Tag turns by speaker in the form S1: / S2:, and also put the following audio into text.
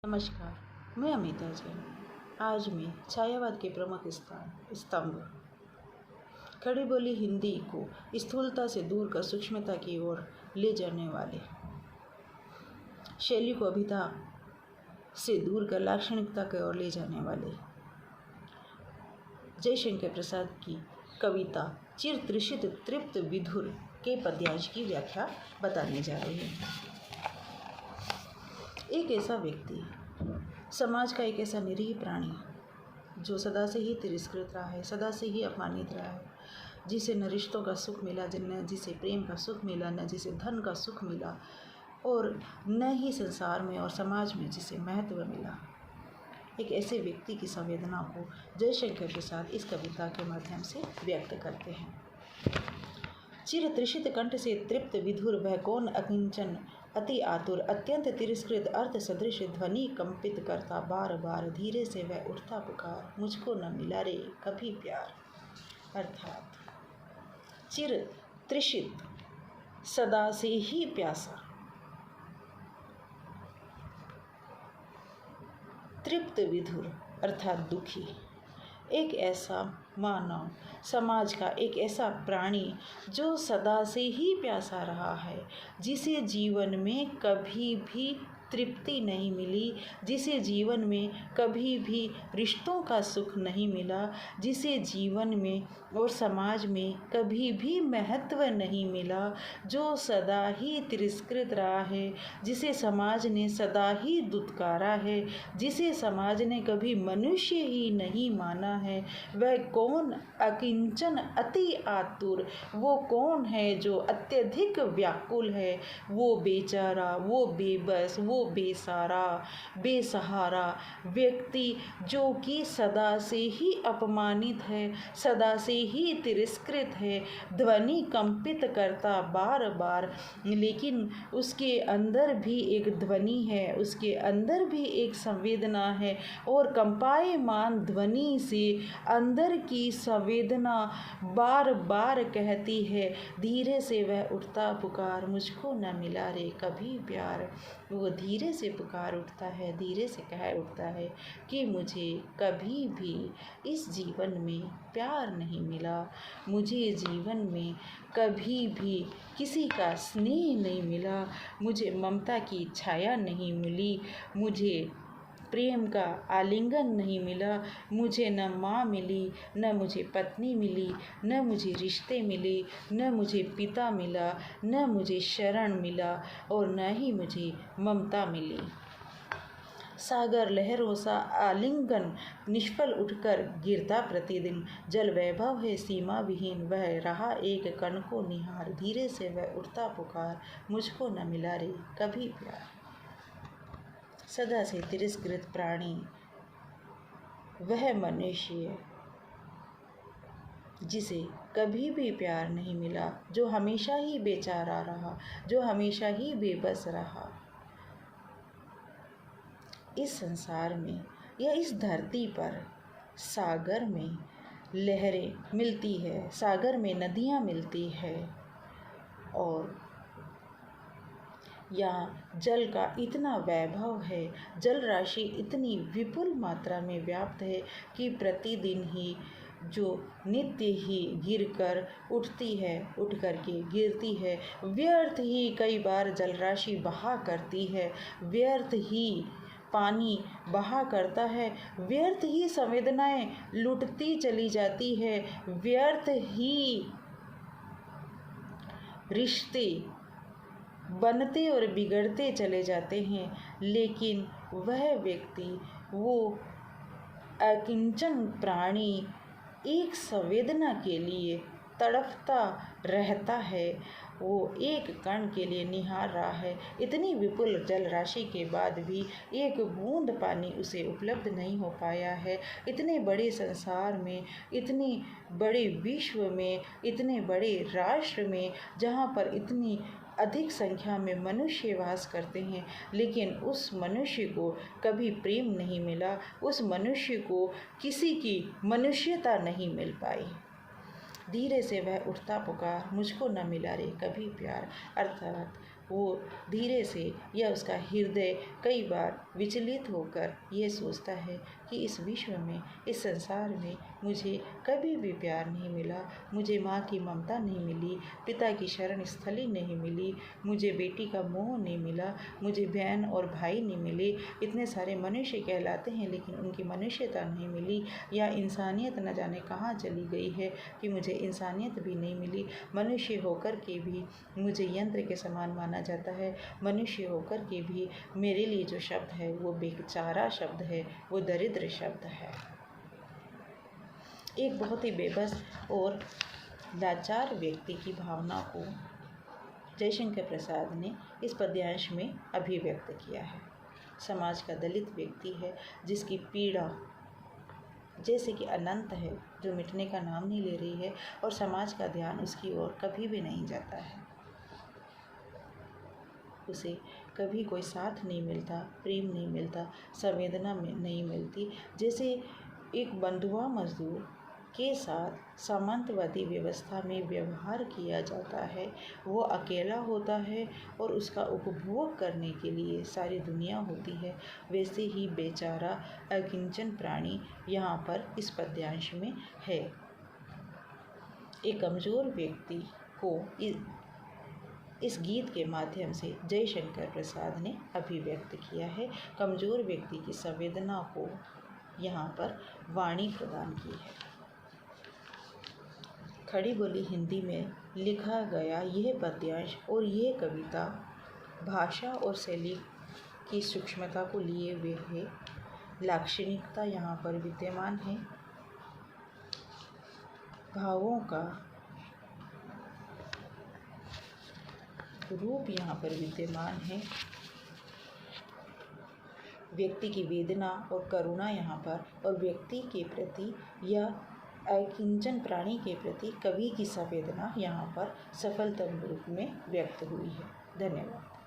S1: नमस्कार, मैं अमिता जैन। आज मैं छायावाद के प्रमुख स्तंभ खड़ी बोली हिंदी को स्थूलता से दूर कर सूक्ष्मता की ओर ले जाने वाले, शैली को अभिधा से दूर कर लाक्षणिकता की ओर ले जाने वाले जयशंकर प्रसाद की कविता चिर तृषित तृप्त विधुर के पद्यांश की व्याख्या बताने जा रही है। एक ऐसा व्यक्ति, समाज का एक ऐसा निरीह प्राणी जो सदा से ही तिरस्कृत रहा है, सदा से ही अपमानित रहा है, जिसे न रिश्तों का सुख मिला, न जिसे प्रेम का सुख मिला, न जिसे धन का सुख मिला, और न ही संसार में और समाज में जिसे महत्व मिला। एक ऐसे व्यक्ति की संवेदना को जयशंकर प्रसाद इस कविता के माध्यम से व्यक्त करते हैं। चिर तृषित कंठ से तृप्त विधुर वह कौन अकिंचन अति आतुर, अत्यंत तिरस्कृत अर्थ सदृश ध्वनि कंपित करता बार बार, धीरे से वह उठता पुकार, मुझको न मिला रे कभी प्यार। अर्थात चिर तृषित, सदा से ही प्यासा, तृप्त विधुर अर्थात दुखी, एक ऐसा मानव, समाज का एक ऐसा प्राणी जो सदा से ही प्यासा रहा है, जिसे जीवन में कभी भी तृप्ति नहीं मिली, जिसे जीवन में कभी भी रिश्तों का सुख नहीं मिला, जिसे जीवन में और समाज में कभी भी महत्व नहीं मिला, जो सदा ही तिरस्कृत रहा है, जिसे समाज ने सदा ही दुत्कारा है, जिसे समाज ने कभी मनुष्य ही नहीं माना है, वह कौन अकिंचन अति आतुर, वो कौन है जो अत्यधिक व्याकुल है, वो बेचारा, वो बेबस, वो बेसहारा व्यक्ति जो कि सदा से ही अपमानित है, सदा से ही तिरस्कृत है, ध्वनि कंपित करता बार बार, लेकिन उसके अंदर भी एक ध्वनि है, उसके अंदर भी एक संवेदना है, और कंपायमान ध्वनि से अंदर की संवेदना बार बार कहती है, धीरे से वह उठता पुकार, मुझको न मिला रे कभी प्यार। वो धीरे से पुकार उठता है, धीरे से कह उठता है कि मुझे कभी भी इस जीवन में प्यार नहीं मिला, मुझे जीवन में कभी भी किसी का स्नेह नहीं मिला, मुझे ममता की छाया नहीं मिली, मुझे प्रेम का आलिंगन नहीं मिला, मुझे न माँ मिली, न मुझे पत्नी मिली, न मुझे रिश्ते मिले, न मुझे पिता मिला, न मुझे शरण मिला, और न ही मुझे ममता मिली। सागर लहरों सा आलिंगन निष्फल उठकर गिरता प्रतिदिन, जल वैभव है सीमा विहीन, वह रहा एक कण को निहार, धीरे से वह उठता पुकार, मुझको न मिला रे कभी प्यार। सदा से तिरस्कृत प्राणी वह मनुष्य जिसे कभी भी प्यार नहीं मिला, जो हमेशा ही बेचारा रहा, जो हमेशा ही बेबस रहा। इस संसार में या इस धरती पर सागर में लहरें मिलती है, सागर में नदियाँ मिलती है, और यहाँ जल का इतना वैभव है, जल राशि इतनी विपुल मात्रा में व्याप्त है कि प्रतिदिन ही जो नित्य ही गिरकर उठती है, उठ करके गिरती है, व्यर्थ ही कई बार जल राशि बहा करती है, व्यर्थ ही पानी बहा करता है, व्यर्थ ही संवेदनाएं लुटती चली जाती है, व्यर्थ ही रिश्ते बनते और बिगड़ते चले जाते हैं, लेकिन वह व्यक्ति, वो अकिंचन प्राणी एक संवेदना के लिए तड़पता रहता है, वो एक कण के लिए निहार रहा है। इतनी विपुल जल राशि के बाद भी एक बूंद पानी उसे उपलब्ध नहीं हो पाया है। इतने बड़े संसार में, इतने बड़े विश्व में, इतने बड़े राष्ट्र में, जहाँ पर इतनी अधिक संख्या में मनुष्य वास करते हैं, लेकिन उस मनुष्य को कभी प्रेम नहीं मिला, उस मनुष्य को किसी की मनुष्यता नहीं मिल पाई। धीरे से वह उठता पुकार, मुझको न मिला रे कभी प्यार। अर्थात वो धीरे से या उसका हृदय कई बार विचलित होकर ये सोचता है कि इस विश्व में, इस संसार में मुझे कभी भी प्यार नहीं मिला, मुझे माँ की ममता नहीं मिली, पिता की शरण स्थली नहीं मिली, मुझे बेटी का मोह नहीं मिला, मुझे बहन और भाई नहीं मिले। इतने सारे मनुष्य कहलाते हैं लेकिन उनकी मनुष्यता नहीं मिली, या इंसानियत न जाने कहाँ चली गई है कि मुझे इंसानियत भी नहीं मिली। मनुष्य होकर के भी मुझे यंत्र के समान माना जाता है। मनुष्य होकर के भी मेरे लिए जो शब्द है वो बेचारा शब्द है, वो दरिद्र शब्द है। एक बहुत ही बेबस और लाचार व्यक्ति की भावना को जयशंकर प्रसाद ने इस पद्यांश में अभिव्यक्त किया है। समाज का दलित व्यक्ति है जिसकी पीड़ा जैसे कि अनंत है, जो मिटने का नाम नहीं ले रही है, और समाज का ध्यान उसकी ओर कभी भी नहीं जाता है। उसे कभी कोई साथ नहीं मिलता, प्रेम नहीं मिलता, संवेदना में नहीं मिलती। जैसे एक बंधुआ मजदूर के साथ सामंतवादी व्यवस्था में व्यवहार किया जाता है, वो अकेला होता है और उसका उपभोग करने के लिए सारी दुनिया होती है, वैसे ही बेचारा अकिंचन प्राणी यहाँ पर इस पद्यांश में है। एक कमज़ोर व्यक्ति को इस गीत के माध्यम से जयशंकर प्रसाद ने अभिव्यक्त किया है। कमज़ोर व्यक्ति की संवेदना को यहाँ पर वाणी प्रदान की है। खड़ी बोली हिंदी में लिखा गया यह पद्यांश और यह कविता भाषा और शैली की सूक्ष्मता को लिए हुए है। लाक्षणिकता यहाँ पर विद्यमान है, भावों का रूप यहाँ पर विद्यमान है, व्यक्ति की वेदना और करुणा यहाँ पर, और व्यक्ति के प्रति या अकिंचन प्राणी के प्रति कवि की संवेदना यहाँ पर सफलतम रूप में व्यक्त हुई है। धन्यवाद।